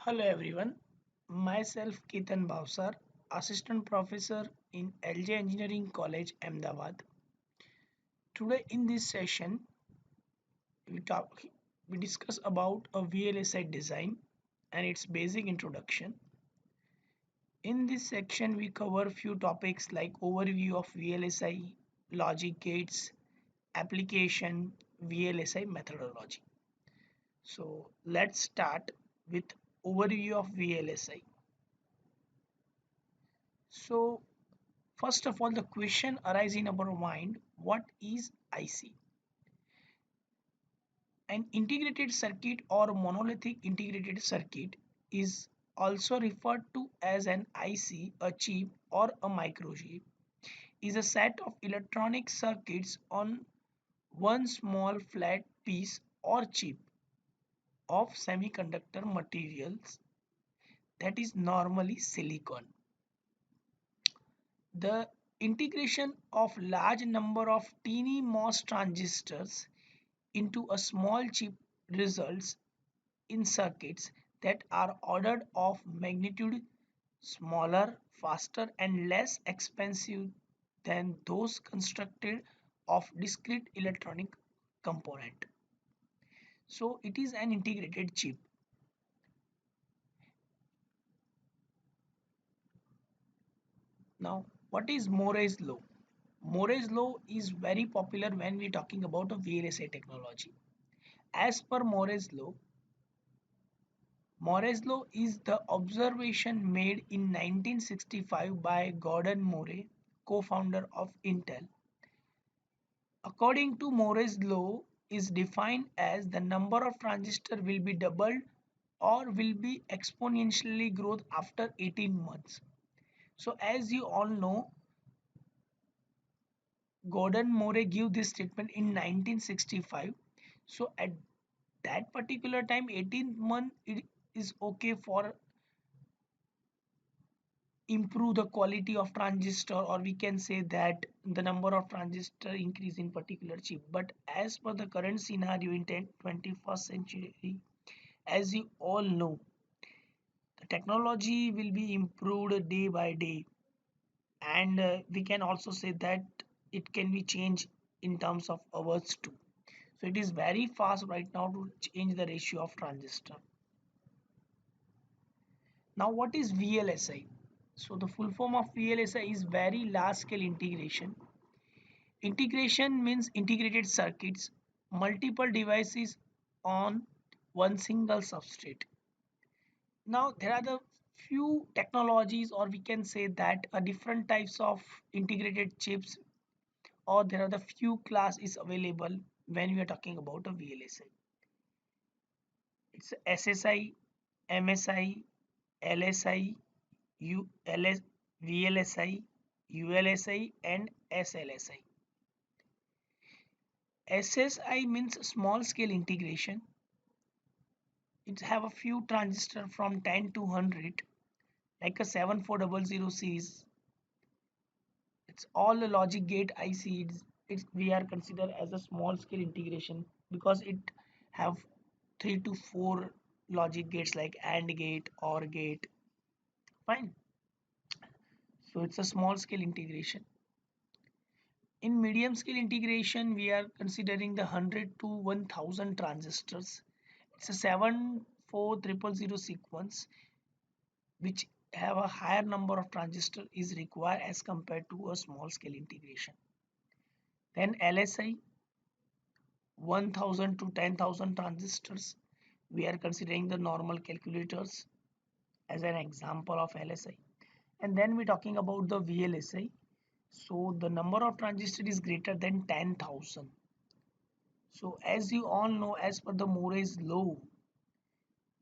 Hello everyone, myself Ketan Bhavsar, Assistant Professor in LJ Engineering College, Ahmedabad. Today in this session, we talk, we discuss about a VLSI design and its basic introduction. In this section, we cover few topics like overview of VLSI, logic gates, application, VLSI methodology. So let's start with overview of VLSI. So first of all, the question arises in our mind, what is IC? An integrated circuit or monolithic integrated circuit is also referred to as an IC, a chip or a microchip, is a set of electronic circuits on one small flat piece or chip of semiconductor materials that is normally silicon. The integration of large number of teeny MOS transistors into a small chip results in circuits that are ordered of magnitude smaller, faster and less expensive than those constructed of discrete electronic component. So it is an integrated chip. Now, what is Moore's law? Moore's law is very popular when we are talking about a VLSI technology. As per Moore's law is the observation made in 1965 by Gordon Moore, co-founder of Intel. According to Moore's law is defined as the number of transistors will be doubled or will be exponentially growth after 18 months. So as you all know, Gordon Moore gave this statement in 1965. So at that particular time, 18 month it is okay for improve the quality of transistor, or we can say that the number of transistor increase in particular chip. But as per the current scenario in 21st century, as you all know, the technology will be improved day by day, and we can also say that it can be changed in terms of hours too. So it is very fast right now to change the ratio of transistor. Now what is VLSI? So the full form of VLSI is very large scale integration. Integration means integrated circuits, multiple devices on one single substrate. Now there are the few technologies, or we can say that different types of integrated chips, or there are the few class is available when we are talking about a VLSI. It's SSI, MSI, LSI, VLSI, ULSI and SLSI. SSI means small scale integration. It have a few transistor from 10 to 100 like a 7400 series. It's all a logic gate IC. We are considered as a small scale integration because it have 3 to 4 logic gates like AND gate, OR gate. Fine. So it's a small scale integration. In medium scale integration, we are considering the 100 to 1000 transistors. It's a 74000 sequence which have a higher number of transistors is required as compared to a small scale integration. Then LSI 1000 to 10,000 transistors. We are considering the normal calculators as an example of LSI. And then we're talking about the VLSI. So the number of transistors is greater than 10,000. So as you all know, as per the Moore's law,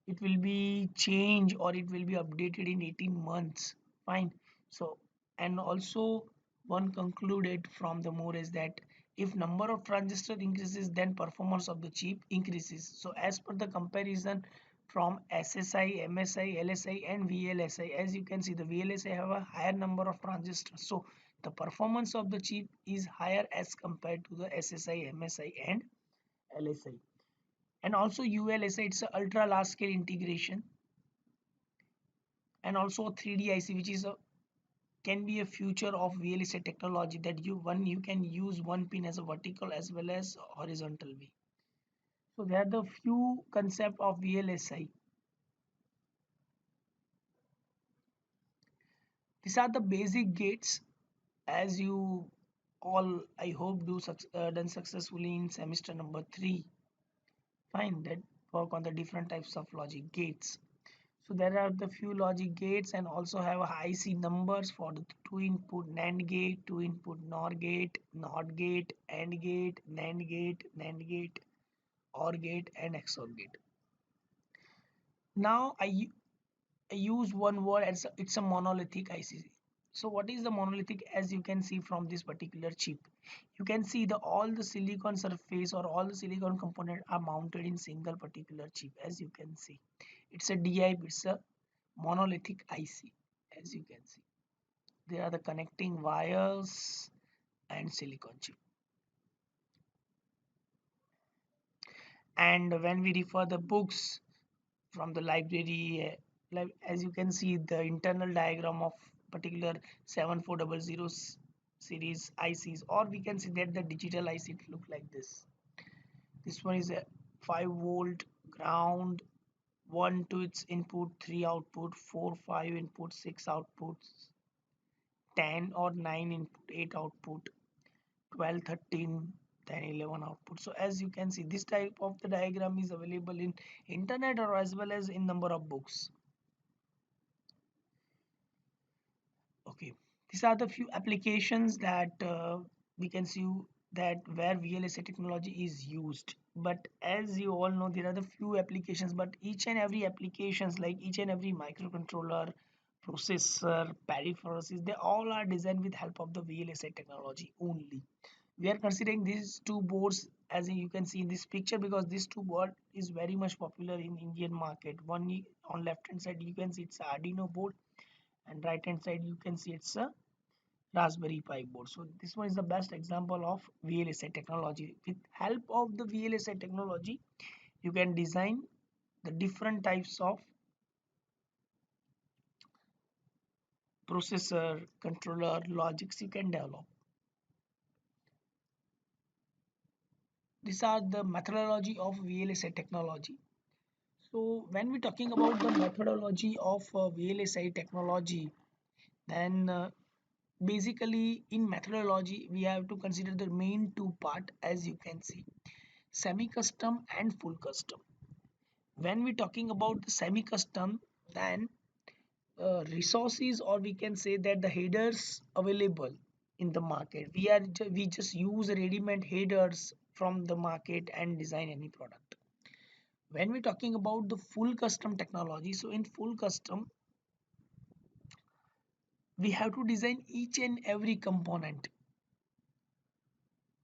it will be changed or it will be updated in 18 months. Fine. So and also one concluded from the Moore's that if number of transistors increases, then performance of the chip increases. So as per the comparison from SSI, MSI, LSI and VLSI, as you can see, the VLSI have a higher number of transistors. So the performance of the chip is higher as compared to the SSI, MSI and LSI. And also ULSI, it's a ultra large scale integration. and also 3D IC, which is a can be a future of VLSI technology, that you can use one pin as a vertical as well as horizontal way. So they are the few concept of VLSI. These are the basic gates, as you all I hope done successfully in semester number 3. Fine, that work on the different types of logic gates. So there are the few logic gates and also have a IC numbers for the two input NAND gate, two input NOR gate, NOT gate, AND gate, NAND gate, NAND gate, OR gate and XOR gate. Now I use one word as it's a monolithic IC. So what is the monolithic? As you can see from this particular chip, you can see the all the silicon surface or all the silicon component are mounted in single particular chip. As you can see, it's a DIP, it's a monolithic IC. As you can see, there are the connecting wires and silicon chip. And when we refer the books from the library, like as you can see the internal diagram of particular 7400 series ICs, or we can see that the digital IC look like this one is a 5 volt ground, 1 to its input, 3 output, 4 5 input, 6 outputs, 10 or 9 input, 8 output, 12 13 10 11 output. So as you can see, this type of the diagram is available in internet or as well as in number of books. Okay, these are the few applications that we can see that where VLSI technology is used. But as you all know, there are the few applications, but each and every applications like each and every microcontroller, processor, peripherals, they all are designed with help of the VLSI technology only. We are considering these two boards as you can see in this picture because this two board is very much popular in Indian market. One on left hand side you can see it's Arduino board, and right hand side you can see it's a Raspberry Pi board. So this one is the best example of VLSI technology. With help of the VLSI technology, you can design the different types of processor, controller, logics you can develop. These are the methodology of VLSI technology. So when we're talking about the methodology of VLSI technology, then basically in methodology we have to consider the main two part, as you can see, semi-custom and full custom. When we're talking about the semi-custom, then resources or we can say that the headers available in the market, we just use ready-made headers from the market and design any product. When we're talking about the full custom technology, so in full custom we have to design each and every component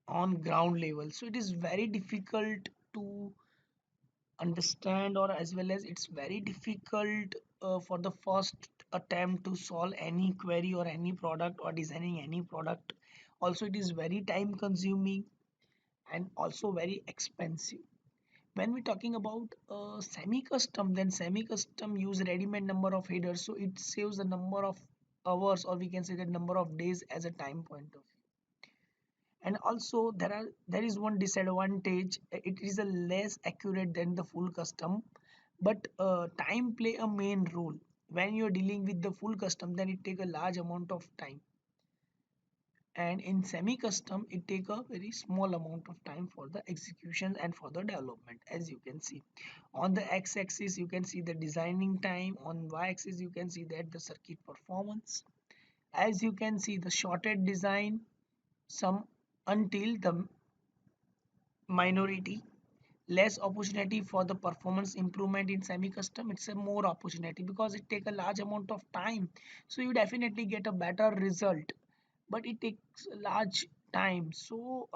on ground level, so it is very difficult to understand, or as well as it's very difficult for the first attempt to solve any query or any product or designing any product. Also it is very time consuming and also very expensive. When we're talking about semi-custom, then semi-custom use ready-made number of headers, so it saves the number of hours or we can say the number of days as a time point of view. And also there is one disadvantage, it is a less accurate than the full custom, but time play a main role. When you're dealing with the full custom, then it take a large amount of time, and in semi custom it take a very small amount of time for the execution and for the development. As you can see on the x-axis you can see the designing time, on y-axis you can see that the circuit performance. As you can see the shorted design some until the minority, less opportunity for the performance improvement. In semi custom it's a more opportunity because it take a large amount of time, so you definitely get a better result, but it takes a large time. So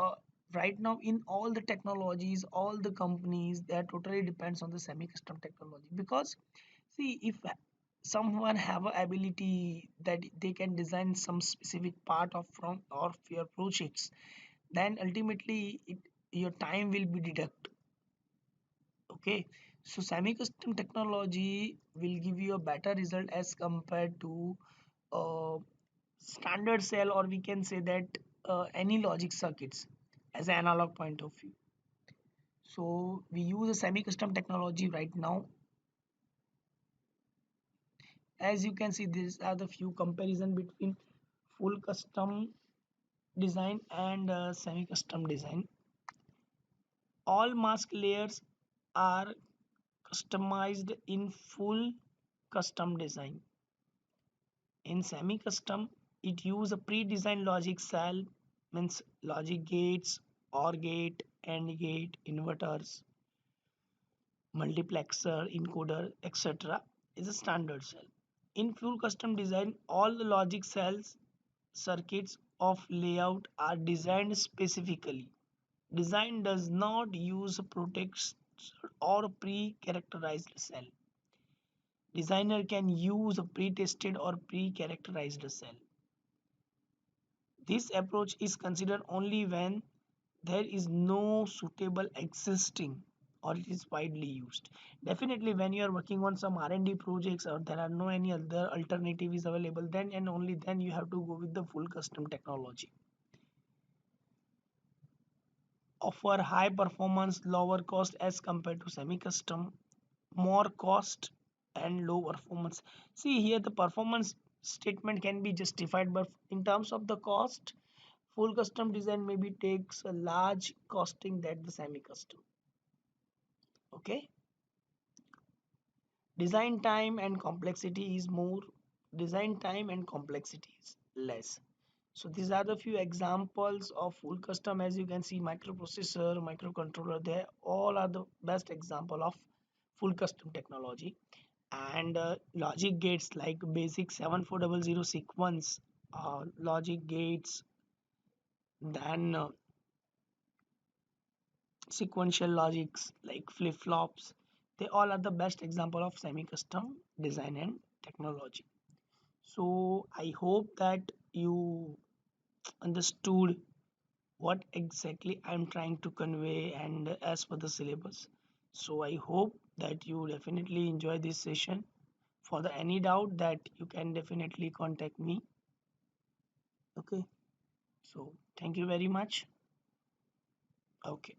right now in all the technologies, all the companies, that totally depends on the semi custom technology. Because see, if someone have a ability that they can design some specific part of from or your projects, then ultimately your time will be deduct. Okay, So semi-custom technology will give you a better result as compared to uh, standard cell, or we can say that any logic circuits as an analog point of view. So we use a semi-custom technology right now. As you can see, these are the few comparison between full custom design and semi-custom design. All mask layers are customized in full custom design. In semi-custom, it use a pre-designed logic cell, means logic gates, OR gate, AND gate, inverters, multiplexer, encoder, etc. is a standard cell. In full custom design, all the logic cells circuits of layout are designed specifically. Design does not use a protect or pre-characterized cell. Designer can use a pre-tested or pre-characterized cell. This approach is considered only when there is no suitable existing or it is widely used. Definitely when you are working on some R&D projects or there are no any other alternative is available, then and only then you have to go with the full custom technology. Offer high performance, lower cost as compared to semi-custom, more cost and low performance. See here the performance statement can be justified, but in terms of the cost, full custom design maybe takes a large costing than the semi-custom. Okay, design time and complexity is more, design time and complexity is less. So these are the few examples of full custom. As you can see, microprocessor, microcontroller, they all are the best example of full custom technology. And logic gates like basic 7400 sequence logic gates, then sequential logics like flip-flops, they all are the best example of semi-custom design and technology. So I hope that you understood what exactly I'm trying to convey and as per the syllabus. So I hope that you definitely enjoy this session. For the any doubt that you can definitely contact me. Okay, so thank you very much. Okay.